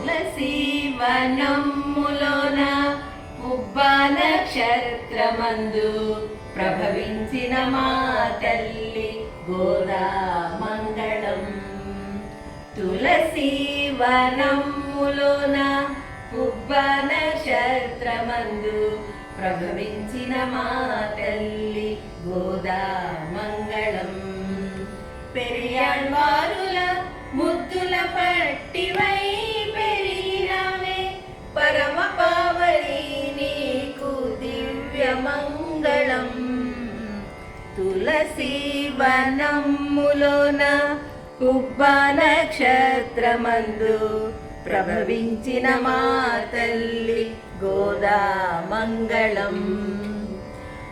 తులసీవనములోన ఉబ్బా నక్షత్రమందు ప్రభవించిన మా తల్లి గోదా మంగళం. తులసీవనములోన ఉబ్బా నక్షత్రమందు ప్రభవించిన మా తల్లి గోదా మంగళం. పెరియాళ్వారుల ముద్దుల పట్టివై పెరిగినావే పరమ పావని నీకు దివ్య మంగళం. తులసీవనములోన ఉబ్బా నక్షత్రమందు ప్రభవించిన మా తల్లి గోదా మంగళం.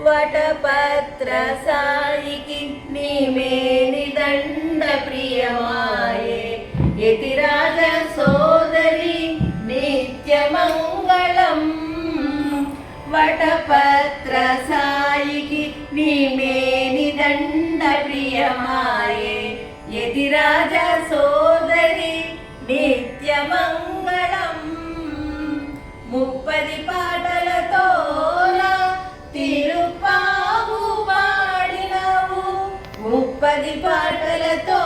వటపత్ర సాయికి నీ మేని దండ ప్రియమాయే యతిరాజ సోదరి నిత్య మంగళం. వటపత్ర సాయికి నీ మేని దండ ప్రియమాయే యతిరాజ సోదరి నిత్య మంగళం. 30 పాటలతో తిరుపావు పాడినవు 30 పాటలతో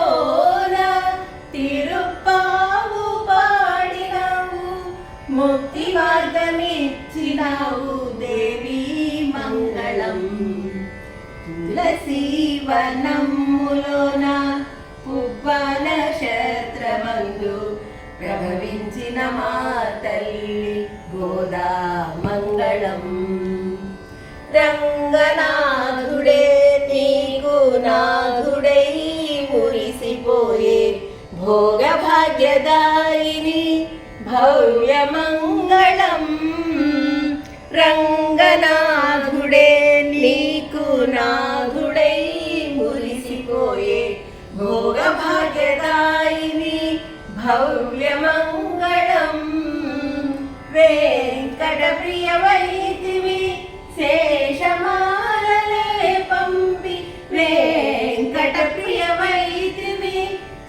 తిరుపావు పాడినవు ముక్తి మార్గమిచ్చినావు దేవి మంగళం. తులసీవనములోన ఉబ్బా నక్షత్రమందు ప్రభవించిన మా తల్లి గోదా మంగళం. రంగనాథుడే నీకు నాథుడై మురిసిపోయే భోగ భాగ్యదాయిని భవ్య మంగళం. రంగనాథుడే నీకు నాథుడై మురిసిపోయే భోగ భాగ్యదాయిని భవ్య మంగళం. వెంకట ప్రియవైతివి శేషమాలలే పంపి వెంకట ప్రియవైతివి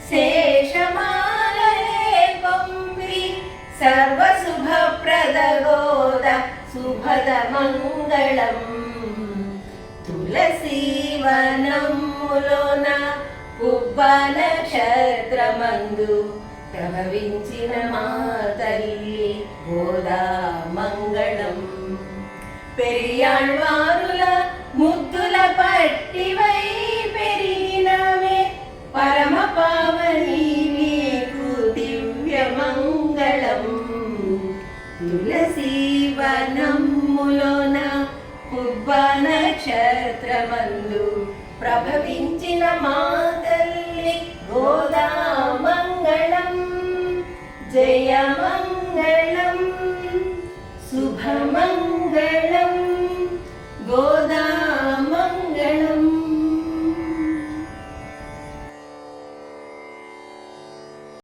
శేషమాలలే పంపి సర్వశుభప్రద గోద శుభద మంగళం. తులసీవనములోన ఉబ్బా నక్షత్రమందు ప్రభవించిన మా తల్లి గోదా మంగళం. పెరియాళ్వారుల ముద్దుల పట్టివై పెరిగినవే పరమ పావని నీకు దివ్య మంగళం. తులసీవనములోన ఉబ్బా నక్షత్రమందు ప్రభవించిన మా తల్లి